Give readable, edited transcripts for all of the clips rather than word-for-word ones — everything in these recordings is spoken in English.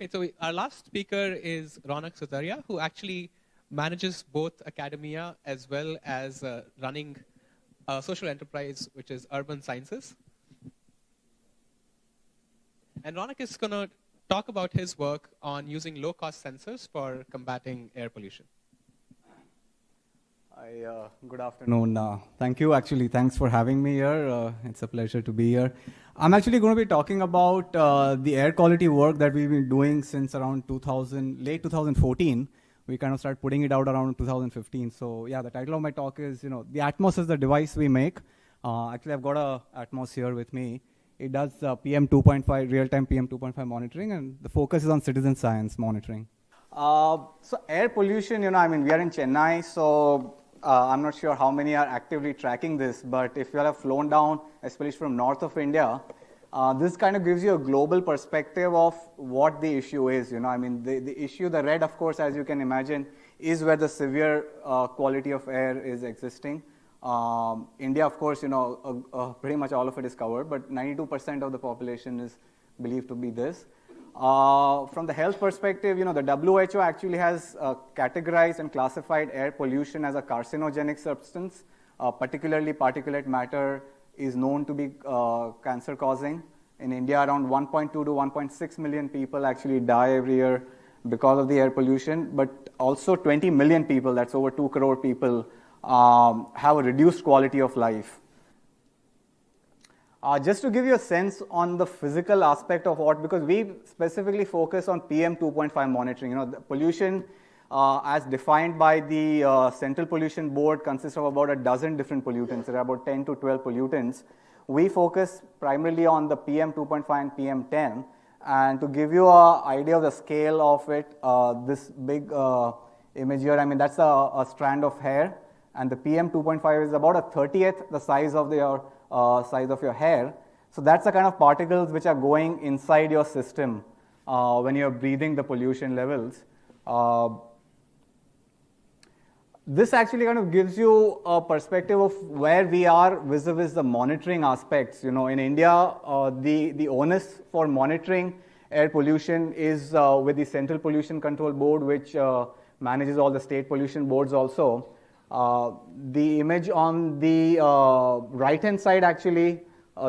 Okay, so our last speaker is Ronak Sutaria, who actually manages both academia as well as running a social enterprise, which is Urban Sciences. And Ronak is going to talk about his work on using low-cost sensors for combating air pollution. Good afternoon. Thank you, actually. Thanks for having me here. It's a pleasure to be here. I'm actually going to be talking about the air quality work that we've been doing since around late 2014. We kind of started putting it out around 2015. So yeah, the title of my talk is, the Atmos is the device we make. Actually, I've got a Atmos here with me. It does PM2.5, real-time PM2.5 monitoring, and the focus is on citizen science monitoring. So air pollution, we are in Chennai, so I'm not sure how many are actively tracking this, but if you have flown down, especially from north of India, this kind of gives you a global perspective of what the issue is. The issue, the red, of course, as you can imagine, is where the severe quality of air is existing. India, of course, pretty much all of it is covered, but 92% of the population is believed to be this. From the health perspective, the WHO actually has categorized and classified air pollution as a carcinogenic substance. Particularly particulate matter is known to be cancer causing. In India, around 1.2 to 1.6 million people actually die every year because of the air pollution, but also 20 million people, that's over 2 crore people, have a reduced quality of life. Just to give you a sense on the physical aspect of what, because we specifically focus on PM2.5 monitoring. The pollution as defined by the Central Pollution Board consists of about a dozen different pollutants. There are about 10 to 12 pollutants. We focus primarily on the PM2.5 and PM10. And to give you an idea of the scale of it, this big image here, that's a strand of hair. And the PM2.5 is about a 30th the size of your hair. So that's the kind of particles which are going inside your system when you're breathing the pollution levels. This actually kind of gives you a perspective of where we are vis-a-vis the monitoring aspects. In India, the onus for monitoring air pollution is with the Central Pollution Control Board, which manages all the state pollution boards also. The image on the right-hand side, actually,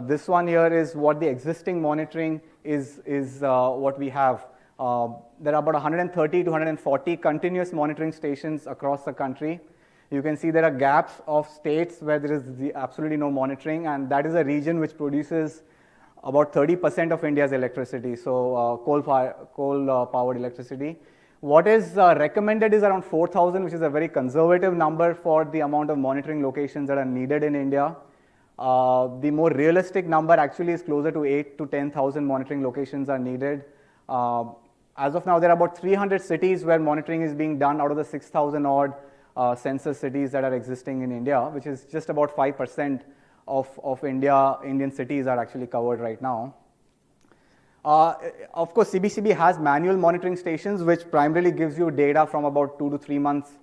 this one here is what the existing monitoring is what we have. There are about 130 to 140 continuous monitoring stations across the country. You can see there are gaps of states where there is absolutely no monitoring, and that is a region which produces about 30% of India's electricity, so coal-powered electricity. What is recommended is around 4,000, which is a very conservative number for the amount of monitoring locations that are needed in India. The more realistic number actually is closer to 8,000 to 10,000 monitoring locations are needed. As of now, there are about 300 cities where monitoring is being done out of the 6,000 odd census cities that are existing in India, which is just about 5% of Indian cities are actually covered right now. Of course, CBCB has manual monitoring stations, which primarily gives you data from about 2 to 3 months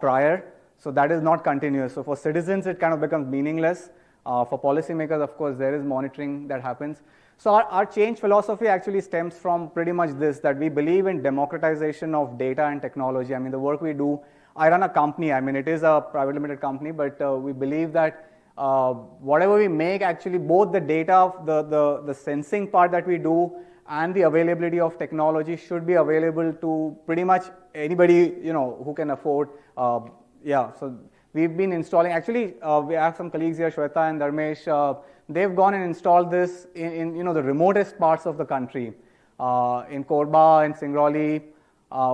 prior. So that is not continuous. So for citizens, it kind of becomes meaningless. For policymakers, of course, there is monitoring that happens. So our change philosophy actually stems from pretty much this, that we believe in democratization of data and technology. The work we do, I run a company. It is a private limited company, but we believe that whatever we make, actually, both the data, the sensing part that we do, and the availability of technology should be available to pretty much anybody who can afford. So we've been installing. Actually, we have some colleagues here, Shweta and Dharmesh. They've gone and installed this in the remotest parts of the country, in Korba and Singrauli.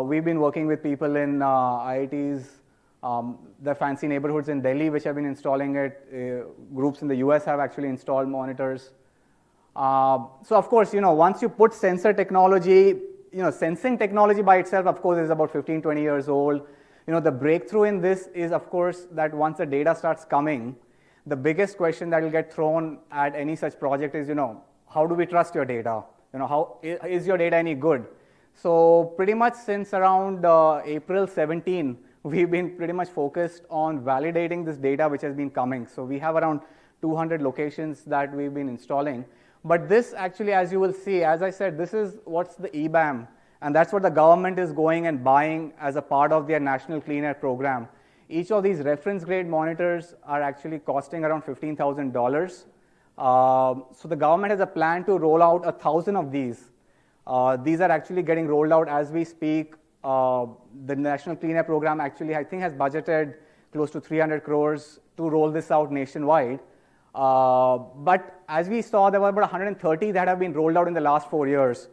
We've been working with people in IITs. The fancy neighborhoods in Delhi, which have been installing it. Groups in the US have actually installed monitors. So of course, once you put sensor technology, sensing technology by itself, of course, is about 15, 20 years old. The breakthrough in this is, of course, that once the data starts coming, the biggest question that will get thrown at any such project is, how do we trust your data? How is your data any good? So pretty much since around April 17, we've been pretty much focused on validating this data which has been coming. So we have around 200 locations that we've been installing. But this actually, as you will see, as I said, this is what's the EBAM. And that's what the government is going and buying as a part of their national clean air program. Each of these reference grade monitors are actually costing around $15,000. So the government has a plan to roll out 1,000 of these. These are actually getting rolled out as we speak. The National Clean Air Program actually, I think, has budgeted close to 300 crores to roll this out nationwide. But as we saw, there were about 130 that have been rolled out in the last 4 years.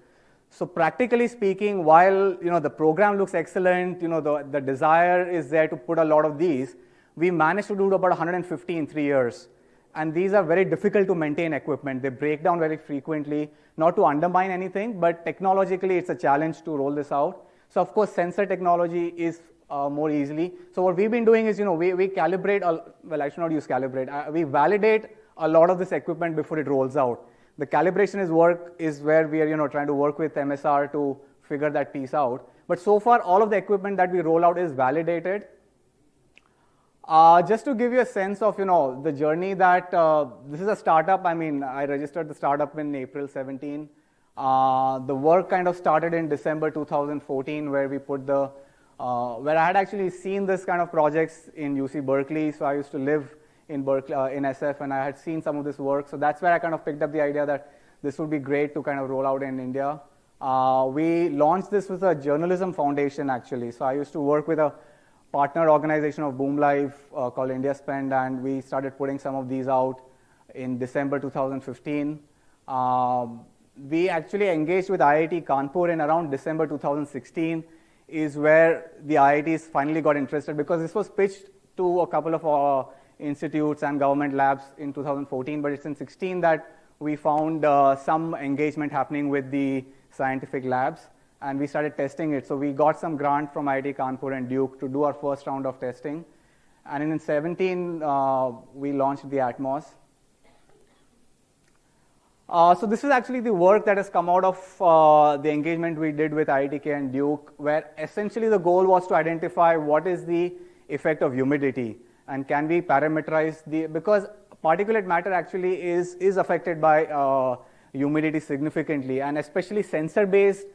So practically speaking, while the program looks excellent, the desire is there to put a lot of these, we managed to do about 150 in 3 years. And these are very difficult to maintain equipment. They break down very frequently, not to undermine anything, but technologically it's a challenge to roll this out. So of course, sensor technology is more easily. So what we've been doing is, we calibrate, well, I should not use calibrate. We validate a lot of this equipment before it rolls out. The calibration is where we are, trying to work with MSR to figure that piece out. But so far, all of the equipment that we roll out is validated. Just to give you a sense of, the journey that this is a startup. I mean, I registered the startup in April 17. The work kind of started in December 2014, where we put where I had actually seen this kind of projects in UC Berkeley. So I used to live in Berkeley, in SF, and I had seen some of this work. So that's where I kind of picked up the idea that this would be great to kind of roll out in India. We launched this with a journalism foundation, actually. So I used to work with a partner organization of Boom Live called India Spend, and we started putting some of these out in December 2015. We actually engaged with IIT Kanpur in around December 2016 is where the IITs finally got interested, because this was pitched to a couple of institutes and government labs in 2014, but it's in 16 that we found some engagement happening with the scientific labs, and we started testing it. So we got some grant from IIT Kanpur and Duke to do our first round of testing. And in 17, we launched the Atmos. So this is actually the work that has come out of the engagement we did with IITK and Duke, where essentially the goal was to identify what is the effect of humidity, and can we parameterize because particulate matter actually is affected by humidity significantly, and especially sensor-based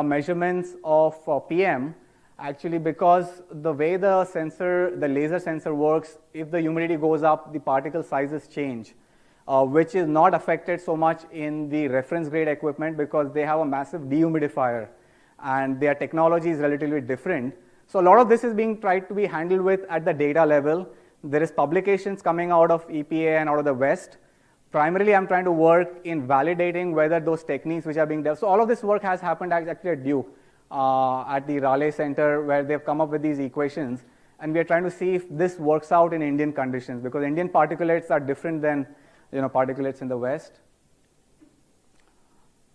measurements of PM, actually, because the way the laser sensor works, if the humidity goes up, the particle sizes change. Which is not affected so much in the reference grade equipment because they have a massive dehumidifier and their technology is relatively different. So a lot of this is being tried to be handled with at the data level. There is publications coming out of EPA and out of the West. Primarily, I'm trying to work in validating whether those techniques which are being developed. So all of this work has happened actually at Duke, at the Raleigh Center, where they've come up with these equations. And we are trying to see if this works out in Indian conditions, because Indian particulates are different than particulates in the West.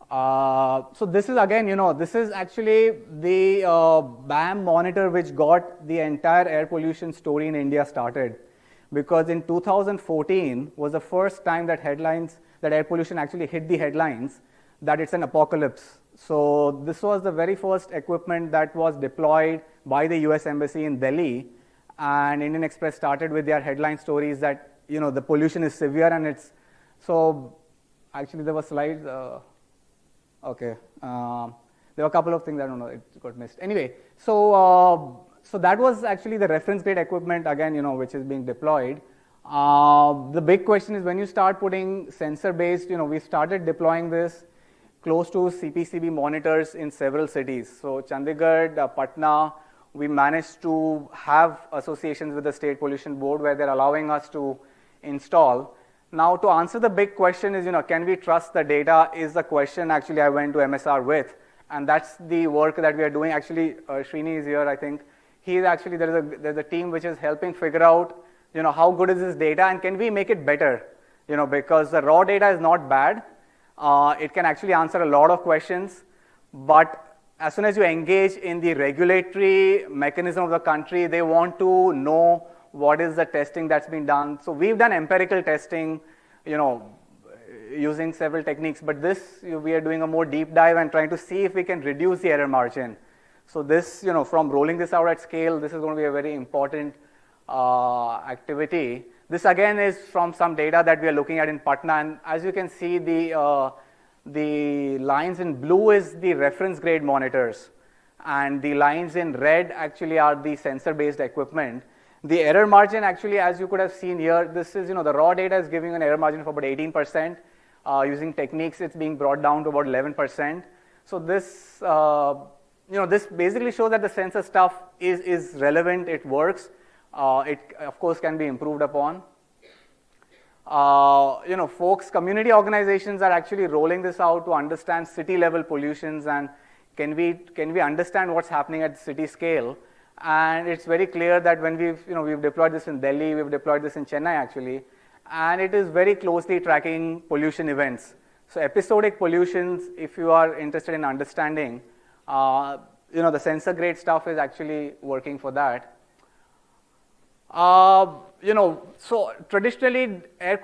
So this is again, this is actually the BAM monitor which got the entire air pollution story in India started. Because in 2014 was the first time that air pollution actually hit the headlines, that it's an apocalypse. So this was the very first equipment that was deployed by the US Embassy in Delhi, and Indian Express started with their headline stories that, the pollution is severe, and it's, so actually there were slides, okay. There were a couple of things, I don't know, it got missed. Anyway, so that was actually the reference grade equipment, again, which is being deployed. The big question is when you start putting sensor-based, we started deploying this close to CPCB monitors in several cities. So Chandigarh, Patna, we managed to have associations with the State Pollution Board where they're allowing us to install. Now, to answer the big question is, can we trust the data is the question actually I went to MSR with. And that's the work that we are doing. Actually, Srini is here, I think. He's actually, there's a team which is helping figure out, how good is this data and can we make it better? Because the raw data is not bad. It can actually answer a lot of questions. But as soon as you engage in the regulatory mechanism of the country, they want to know what is the testing that's been done. So we've done empirical testing, using several techniques. But this, we are doing a more deep dive and trying to see if we can reduce the error margin. So this, from rolling this out at scale, this is going to be a very important activity. This again is from some data that we are looking at in Patna. And as you can see, the The lines in blue is the reference grade monitors, and the lines in red actually are the sensor-based equipment. The error margin actually, as you could have seen here, this is, the raw data is giving an error margin of about 18%. Using techniques, it's being brought down to about 11%. So this, this basically shows that the sensor stuff is relevant, it works. It, of course, can be improved upon. Folks, community organizations are actually rolling this out to understand city-level pollutions, and can we understand what's happening at city scale? And it's very clear that when we've deployed this in Delhi, we've deployed this in Chennai actually, and it is very closely tracking pollution events. So episodic pollutions, if you are interested in understanding, the sensor grade stuff is actually working for that. So traditionally air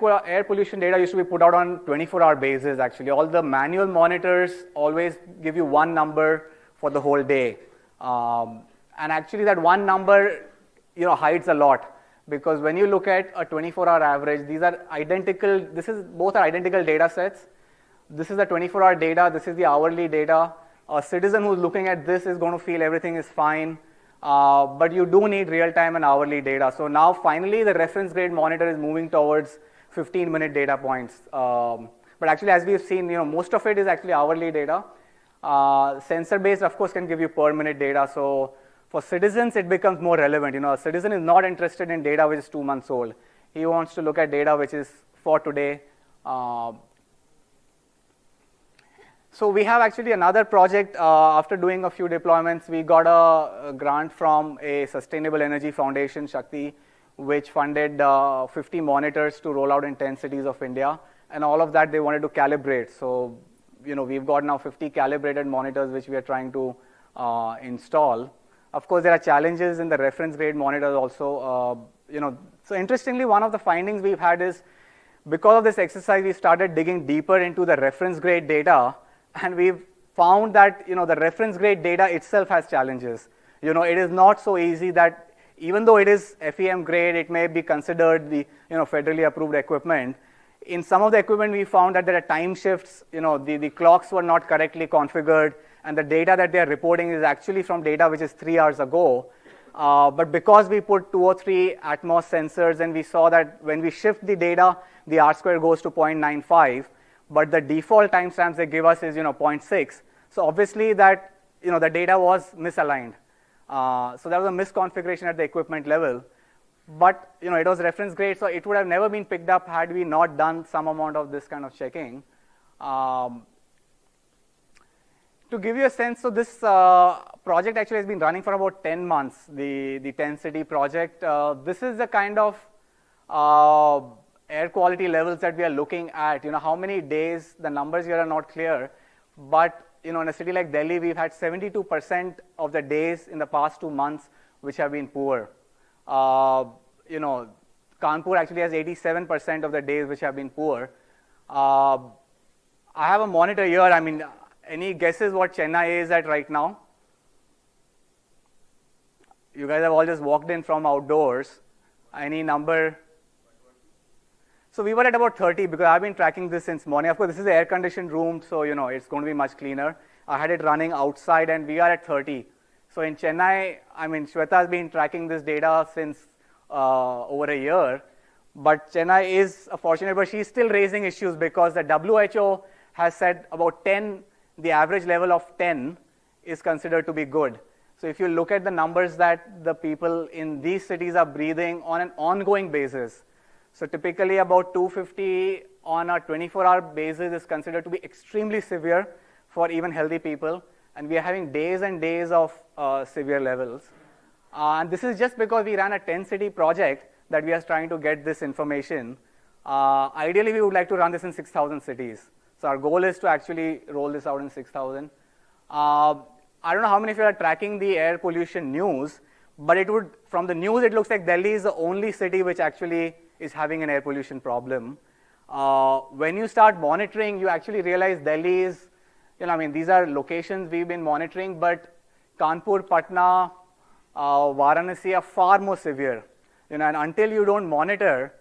pollution data used to be put out on 24-hour basis actually. All the manual monitors always give you one number for the whole day. And actually that one number, hides a lot, because when you look at a 24-hour average, these are identical, both are identical data sets. This is the 24-hour data, this is the hourly data. A citizen who's looking at this is going to feel everything is fine. But you do need real-time and hourly data. So now finally the reference grade monitor is moving towards 15-minute data points. But actually, as we've seen, most of it is actually hourly data. Sensor-based, of course, can give you per-minute data. So for citizens, it becomes more relevant. A citizen is not interested in data which is 2 months old. He wants to look at data which is for today. So we have actually another project. After doing a few deployments, we got a grant from a Sustainable Energy Foundation, Shakti, which funded 50 monitors to roll out in 10 cities of India. And all of that they wanted to calibrate. So, we've got now 50 calibrated monitors which we are trying to install. Of course, there are challenges in the reference grade monitors also. So interestingly, one of the findings we've had is, because of this exercise, we started digging deeper into the reference grade data. And we've found that, the reference grade data itself has challenges. It is not so easy that, even though it is FEM grade, it may be considered the, federally approved equipment. In some of the equipment, we found that there are time shifts. The clocks were not correctly configured, and the data that they are reporting is actually from data which is 3 hours ago. But because we put 2 or 3 Atmos sensors, and we saw that when we shift the data, the R-square goes to 0.95. But the default timestamps they give us is 0.6. So obviously that the data was misaligned. So there was a misconfiguration at the equipment level. But it was reference grade, so it would have never been picked up had we not done some amount of this kind of checking. To give you a sense, so this project actually has been running for about 10 months, the 10-city project. This is the kind of air quality levels that we are looking at. How many days, the numbers here are not clear, but in a city like Delhi, we've had 72% of the days in the past 2 months which have been poor. Kanpur actually has 87% of the days which have been poor. I have a monitor here. I mean, any guesses what Chennai is at right now? You guys have all just walked in from outdoors. Any number? So we were at about 30, because I've been tracking this since morning. Of course, this is an air-conditioned room, so it's going to be much cleaner. I had it running outside, and we are at 30. So in Chennai, Shweta has been tracking this data since over a year. But Chennai is fortunate, but she's still raising issues, because the WHO has said about 10, the average level of 10 is considered to be good. So if you look at the numbers that the people in these cities are breathing on an ongoing basis, so typically about 250 on a 24-hour basis is considered to be extremely severe for even healthy people. And we are having days and days of severe levels. And this is just because we ran a 10-city project that we are trying to get this information. Ideally, we would like to run this in 6,000 cities. So our goal is to actually roll this out in 6,000. I don't know how many of you are tracking the air pollution news, but from the news, it looks like Delhi is the only city which actually is having an air pollution problem. When you start monitoring, you actually realize Delhi is, these are locations we've been monitoring, but Kanpur, Patna, Varanasi are far more severe. And until you don't monitor,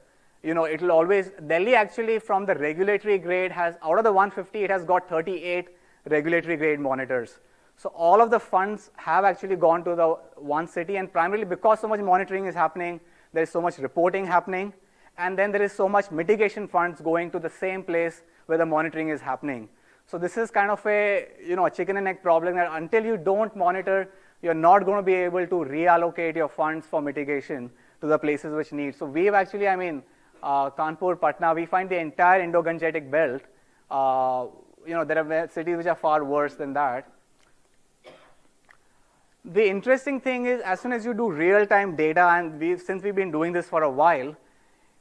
It'll always, Delhi actually from the regulatory grade has, out of the 150, it has got 38 regulatory grade monitors. So all of the funds have actually gone to the one city, and primarily because so much monitoring is happening, there is so much reporting happening, and then there is so much mitigation funds going to the same place where the monitoring is happening. So this is kind of a, a chicken and egg problem, that until you don't monitor, you're not going to be able to reallocate your funds for mitigation to the places which need. So we've actually, Kanpur, Patna, we find the entire Indo-Gangetic belt. There are cities which are far worse than that. The interesting thing is, as soon as you do real-time data, and since we've been doing this for a while,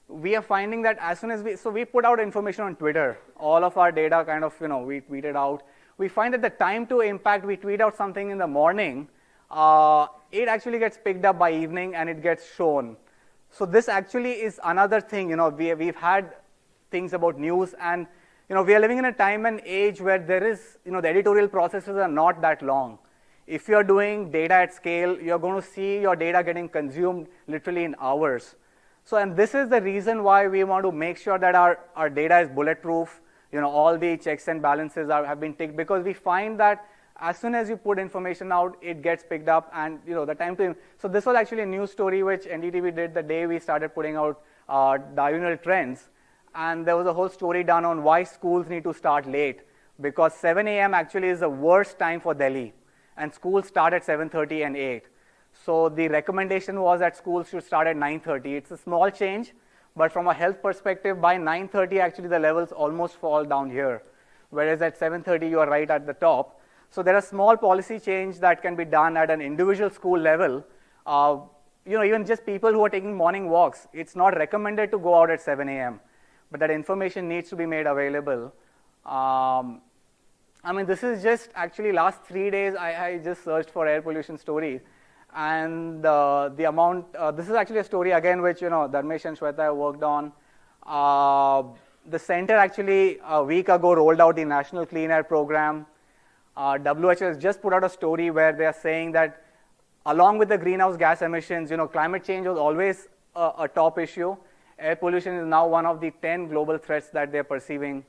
we are finding that as soon as we put out information on Twitter, all of our data kind of, we tweet it out. We find that the time to impact, we tweet out something in the morning, it actually gets picked up by evening and it gets shown. So this actually is another thing, we've had things about news, and we are living in a time and age where there is, the editorial processes are not that long. If you're doing data at scale, you're going to see your data getting consumed literally in hours. So, and this is the reason why we want to make sure that our data is bulletproof. All the checks and balances have been ticked, because we find that as soon as you put information out, it gets picked up, and the time to. So this was actually a news story which NDTV did the day we started putting out diurnal trends, and there was a whole story done on why schools need to start late, because 7 a.m. actually is the worst time for Delhi, and schools start at 7:30 and 8. So the recommendation was that schools should start at 9:30. It's a small change, but from a health perspective, by 9:30 actually the levels almost fall down here, whereas at 7:30 you are right at the top. So there are small policy change that can be done at an individual school level. Even just people who are taking morning walks, it's not recommended to go out at 7 a.m., but that information needs to be made available. This is just actually last 3 days, I just searched for air pollution stories. And the amount, this is actually a story again which Dharmesh and Shweta have worked on. The center actually a week ago rolled out the National Clean Air Program. WHO has just put out a story where they are saying that along with the greenhouse gas emissions, climate change was always a top issue. Air pollution is now one of the 10 global threats that they're perceiving.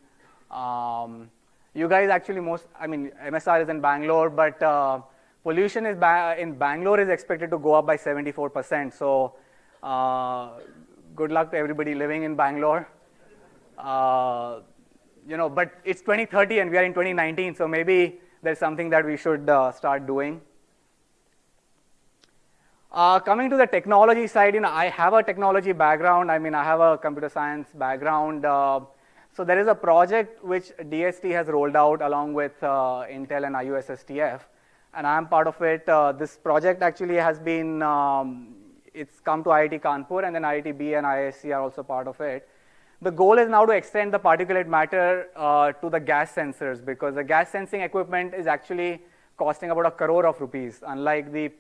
You guys actually MSR is in Bangalore, but pollution is in Bangalore is expected to go up by 74%. So good luck to everybody living in Bangalore. But it's 2030 and we are in 2019, so maybe there's something that we should start doing. Coming to the technology side, I have a technology background. I have a computer science background. So there is a project which DST has rolled out along with Intel and IUSSTF, and I'm part of it. This project actually has been, it's come to IIT Kanpur, and then IIT-B and IISc are also part of it. The goal is now to extend the particulate matter to the gas sensors, because the gas sensing equipment is actually costing about ₹1 crore, unlike the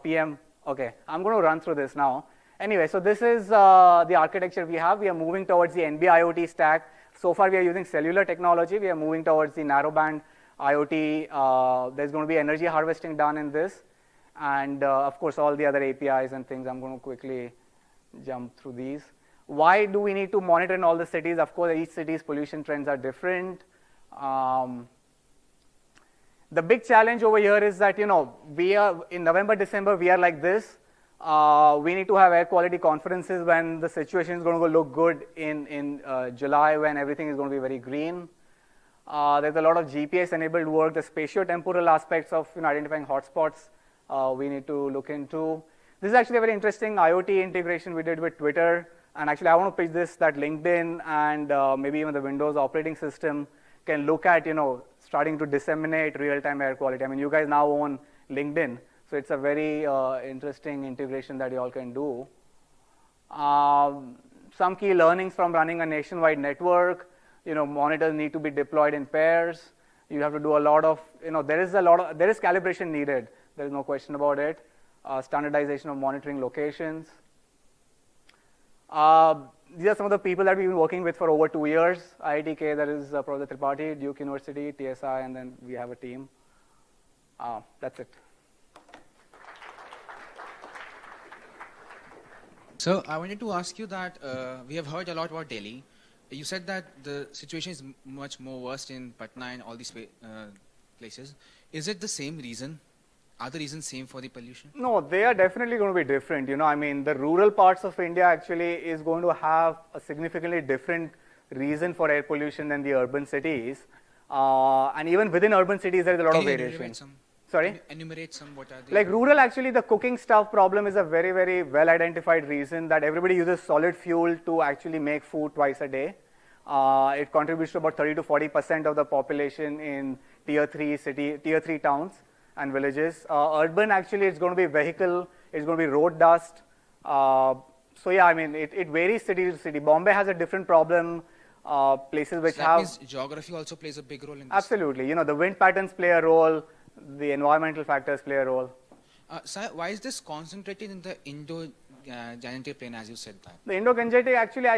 PM. Okay, I'm going to run through this now. Anyway, so this is the architecture we have. We are moving towards the NB-IoT stack. So far, we are using cellular technology. We are moving towards the narrowband IoT. There's going to be energy harvesting done in this. And of course, all the other APIs and things. I'm going to quickly jump through these. Why do we need to monitor in all the cities? Of course, each city's pollution trends are different. The big challenge over here is that, we are in November, December, we are like this. We need to have air quality conferences when the situation is going to look good in July, when everything is going to be very green. There's a lot of GPS-enabled work, the spatio-temporal aspects of identifying hotspots we need to look into. This is actually a very interesting IoT integration we did with Twitter. And actually, I want to pitch this, that LinkedIn and maybe even the Windows operating system can look at, starting to disseminate real-time air quality. You guys now own LinkedIn. So it's a very interesting integration that you all can do. Some key learnings from running a nationwide network. Monitors need to be deployed in pairs. You have to do a lot of, there is calibration needed. There is no question about it. Standardization of monitoring locations. These are some of the people that we've been working with for over 2 years. IITK, there is Professor Tripathi, Duke University, TSI, and then we have a team. That's it. So I wanted to ask you that we have heard a lot about Delhi. You said that the situation is much more worse in Patna and all these places. Is it the same reason? Are the reasons same for the pollution? No, they are definitely going to be different. I mean, the rural parts of India actually is going to have a significantly different reason for air pollution than the urban cities. And even within urban cities, there is a lot Can of you variation. enumerate some? Sorry? Enumerate some. What are they? Like rural, actually, the cooking stuff problem is a very, very well identified reason that everybody uses solid fuel to actually make food twice a day. It contributes to about 30 to 40% of the population in tier 3 towns and villages. Urban, actually, it's going to be vehicle, it's going to be road dust. So yeah, I mean, it varies city to city. Bombay has a different problem. Places which So that have means geography also plays a big role in this. absolutely, the wind patterns play a role, the environmental factors play a role. Sir, why is this concentrated in the Indo-Gangetic plain, as you said that? The Indo-Gangetic, actually,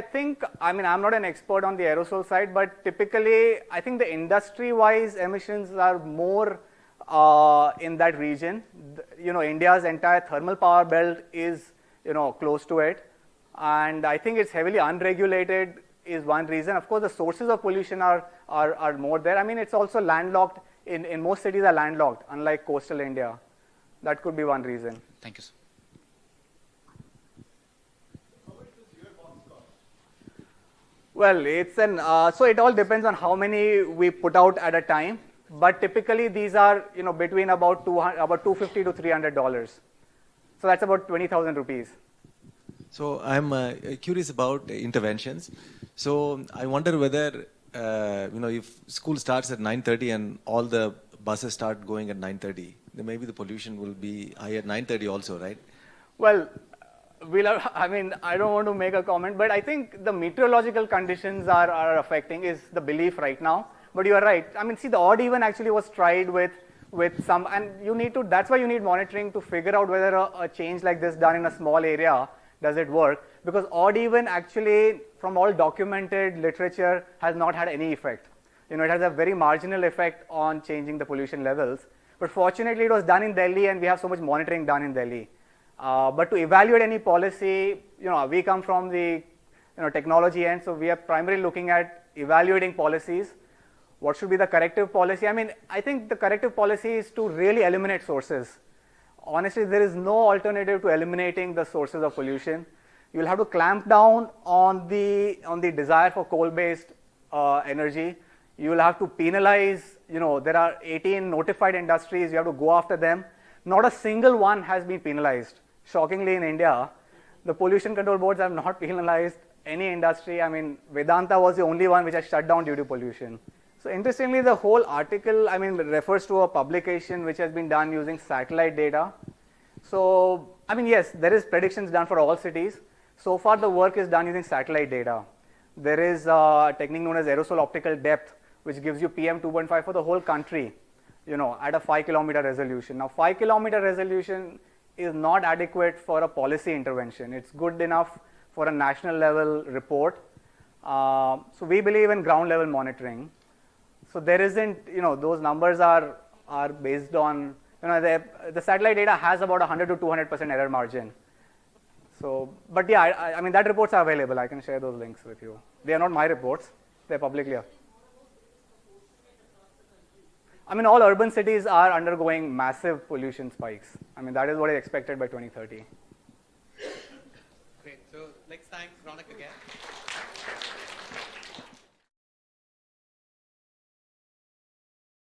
I'm not an expert on the aerosol side, but typically, I think the industry-wise emissions are more in that region. India's entire thermal power belt is, close to it. And I think it's heavily unregulated is one reason. Of course, the sources of pollution are more there. I mean, it's also landlocked. In most cities are landlocked, unlike coastal India. That could be one reason. Thank you, sir. Well, so it all depends on how many we put out at a time. But typically, these are between about $250 to $300. So that's about 20,000 rupees. So I'm curious about interventions. So I wonder whether if school starts at 9:30 and all the buses start going at 9:30, then maybe the pollution will be high at 9:30 also, right? Well, I don't want to make a comment, but I think the meteorological conditions are affecting is the belief right now. But you are right. I mean, see, the odd even actually was tried with some, and that's why you need monitoring to figure out whether a change like this done in a small area, does it work? Because odd even actually, from all documented literature, has not had any effect. It has a very marginal effect on changing the pollution levels. But fortunately, it was done in Delhi, and we have so much monitoring done in Delhi. But to evaluate any policy, we come from the technology end, so we are primarily looking at evaluating policies. What should be the corrective policy? I mean, I think the corrective policy is to really eliminate sources. Honestly, there is no alternative to eliminating the sources of pollution. You'll have to clamp down on the desire for coal-based energy. You will have to penalize. There are 18 notified industries. You have to go after them. Not a single one has been penalized. Shockingly, in India, the pollution control boards have not penalized any industry. I mean, Vedanta was the only one which has shut down due to pollution. So interestingly, the whole article, refers to a publication which has been done using satellite data. So, yes, there is predictions done for all cities. So far, the work is done using satellite data. There is a technique known as aerosol optical depth, which gives you PM2.5 for the whole country, at a 5-kilometer resolution. Now, 5-kilometer resolution is not adequate for a policy intervention. It's good enough for a national level report. So we believe in ground level monitoring. So there isn't, those numbers are based on, the satellite data has about 100 to 200% error margin. So, but yeah, I mean, that reports are available. I can share those links with you. They are not my reports. They're publicly. All urban cities are undergoing massive pollution spikes. That is what is expected by 2030.